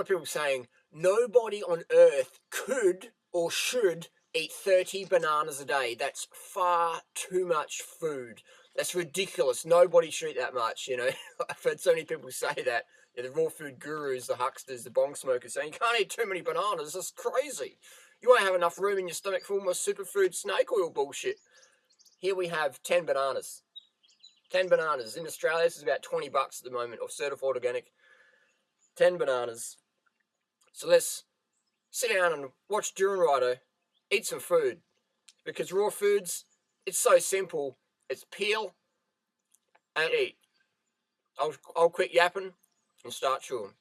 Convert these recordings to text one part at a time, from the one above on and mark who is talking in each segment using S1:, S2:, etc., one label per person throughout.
S1: lot of people saying nobody on earth could or should eat 30 bananas a day. That's far too much food. That's ridiculous. Nobody should eat that much, you know. I've heard so many people say that. You know, the raw food gurus, the hucksters, the bong smokers saying you can't eat too many bananas. That's crazy. You won't have enough room in your stomach for all my superfood snake oil bullshit. Here we have 10 bananas. 10 bananas. In Australia, this is about 20 bucks at the moment, of certified organic. 10 bananas. So let's sit down and watch Durianrider, eat some food. Because raw foods, it's so simple. It's peel and eat. I'll quit yapping and start chewing.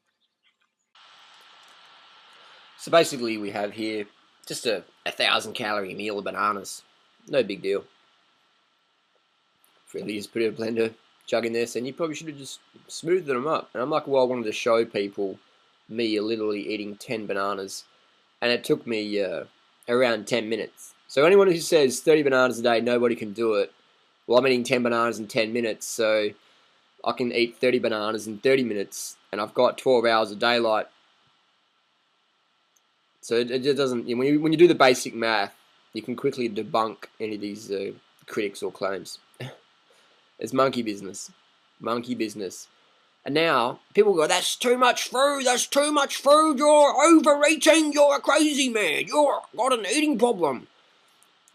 S1: So basically we have here just a 1,000-calorie meal of bananas. No big deal. Really just put it in a blender, jug in this, and you probably should have just smoothed them up. And I'm like, well, I wanted to show people me literally eating 10 bananas. And it took me around 10 minutes. So anyone who says 30 bananas a day, nobody can do it. Well, I'm eating 10 bananas in 10 minutes, so I can eat 30 bananas in 30 minutes, and I've got 12 hours of daylight. So it just doesn't, you know, when you do the basic math, you can quickly debunk any of these critics or claims. It's monkey business. Monkey business. And now, people go, that's too much food, that's too much food, you're overeating, you're a crazy man, you've got an eating problem.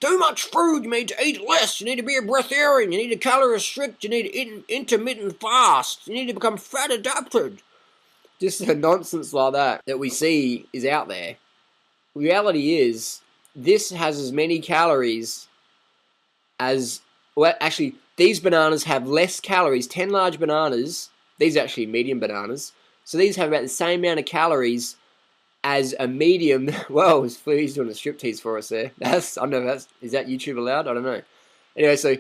S1: Too much food, you need to eat less, you need to be a breatharian, you need to calorie restrict, you need to eat intermittent fast, you need to become fat adapted. Just nonsense like that we see is out there. Reality is, this has as many calories as, well, actually, these bananas have less calories. 10 large bananas, these are actually medium bananas, so these have about the same amount of calories as a medium. Well, he's doing a striptease for us there. I don't know, is that YouTube allowed? I don't know. Anyway, so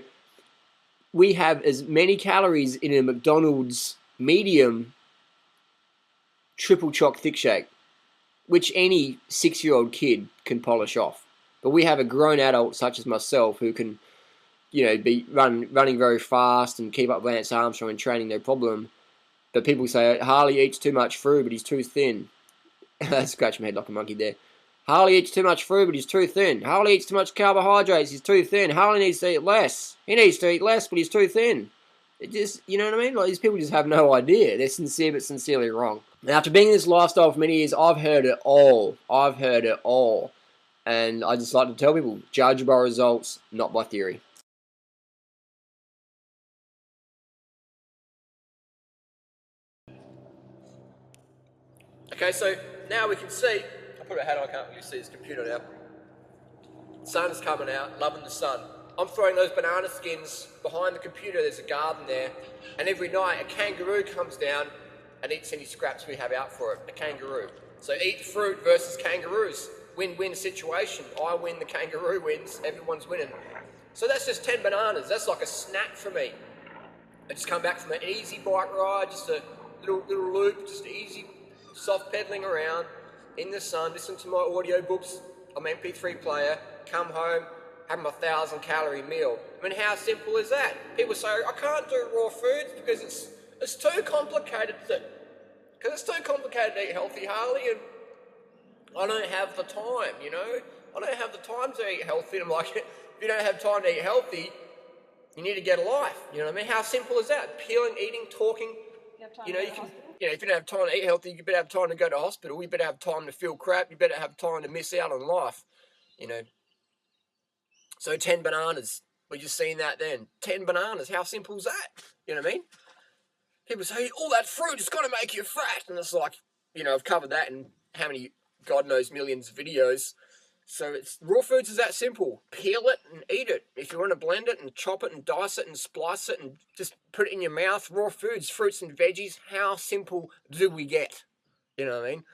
S1: we have as many calories in a McDonald's medium triple choc thick shake, which any 6-year-old kid can polish off. But we have a grown adult such as myself who can, you know, be running very fast and keep up with Lance Armstrong and training, no problem. But people say, Harley eats too much food, but he's too thin. I scratched my head like a monkey there. Harley eats too much food, but he's too thin. Harley eats too much carbohydrates, he's too thin. Harley needs to eat less. He needs to eat less, but he's too thin. It just, you know what I mean? Like, these people just have no idea. They're sincere, but sincerely wrong. Now, after being in this lifestyle for many years, I've heard it all. I've heard it all. And I just like to tell people, judge by results, not by theory. Okay, so now we can see, I'll put a hat on, I can't really see this computer now. Sun's coming out, loving the sun. I'm throwing those banana skins behind the computer, there's a garden there, and every night a kangaroo comes down and eats any scraps we have out for it, a kangaroo. So eat fruit versus kangaroos, win-win situation. I win, the kangaroo wins, everyone's winning. So that's just 10 bananas, that's like a snack for me. I just come back from an easy bike ride, just a little loop, just easy, soft pedaling around in the sun, listen to my audio books on my MP3 player, come home, have my 1,000-calorie meal. I mean, how simple is that? People say, I can't do raw foods because it's too complicated to eat healthy, Harley, and I don't have the time, you know? I don't have the time to eat healthy. And I'm like, if you don't have time to eat healthy, you need to get a life. You know what I mean? How simple is that? Peeling, eating, talking. You know, if you don't have time to eat healthy, you better have time to go to hospital. You better have time to feel crap. You better have time to miss out on life. You know. So 10 bananas. We just seen that then. 10 bananas. How simple is that? You know what I mean? People say, all that fruit is going to make you fat. And it's like, you know, I've covered that in how many, God knows, millions of videos. So it's raw foods is that simple. Peel it and eat it. If you want to blend it and chop it and dice it and splice it and just put it in your mouth, raw foods, fruits and veggies, how simple do we get? You know what I mean?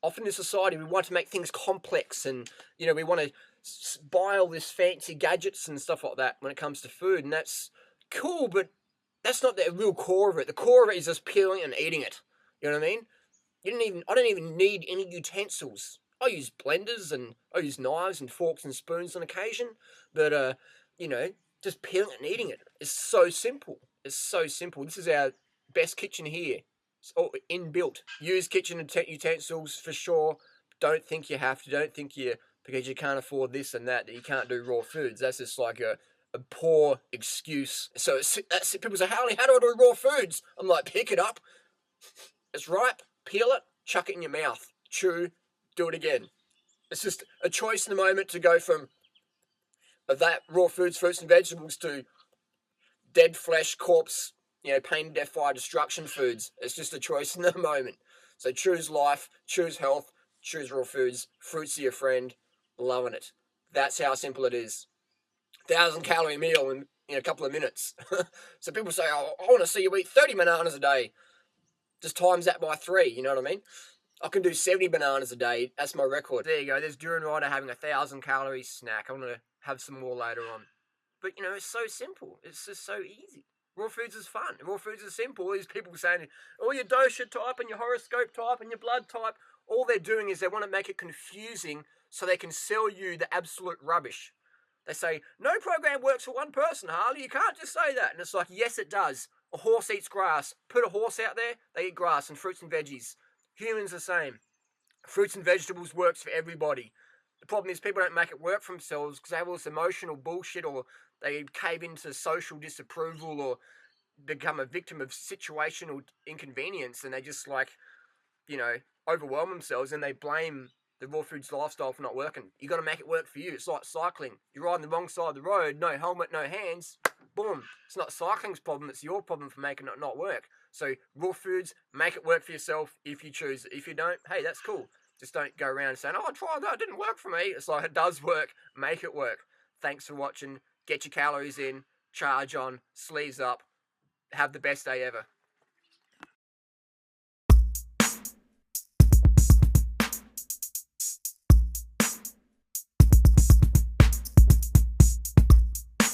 S1: Often in society we want to make things complex and, you know, we want to buy all this fancy gadgets and stuff like that when it comes to food, and that's cool, but that's not the real core of it. The core of it is just peeling and eating it. You know what I mean? I don't even need any utensils. I use blenders and I use knives and forks and spoons on occasion, but you know, just peeling it and eating it is so simple. It's so simple. This is our best kitchen here. or inbuilt. Use kitchen utensils for sure. Don't think you have to. Don't think because you can't afford this and that you can't do raw foods. That's just like a poor excuse. So people say, Harley, how do I do raw foods? I'm like, pick it up. It's ripe. Peel it. Chuck it in your mouth. Chew. Do it again. It's just a choice in the moment to go from that raw foods, fruits and vegetables to dead flesh, corpse, pain, death, fire, destruction foods. It's just a choice in the moment. So choose life, choose health, choose raw foods. Fruits are your friend. Loving it. That's how simple it is. 1,000-calorie meal in a couple of minutes. So people say, oh, I want to see you eat 30 bananas a day. Just times that by 3, you know what I mean? I can do 70 bananas a day. That's my record. There you go. There's Durianrider having a 1,000-calorie snack. I'm going to have some more later on. But, it's so simple. It's just so easy. Raw foods is fun. Raw foods is simple. These people saying, oh, your dosha type and your horoscope type and your blood type. All they're doing is they want to make it confusing so they can sell you the absolute rubbish. They say, no program works for one person, Harley. You can't just say that. And it's like, yes, it does. A horse eats grass. Put a horse out there, they eat grass and fruits and veggies. Humans the same. Fruits and vegetables works for everybody. The problem is people don't make it work for themselves because they have all this emotional bullshit, or they cave into social disapproval, or become a victim of situational inconvenience, and they just overwhelm themselves, and they blame the raw foods lifestyle for not working. You got to make it work for you. It's like cycling. You're riding the wrong side of the road, no helmet, no hands. Boom. It's not cycling's problem. It's your problem for making it not work. So raw foods, make it work for yourself if you choose it. If you don't, hey, that's cool. Just don't go around saying, oh, I tried that. It didn't work for me. It's like, it does work. Make it work. Thanks for watching. Get your calories in. Charge on. Sleeves up. Have the best day ever.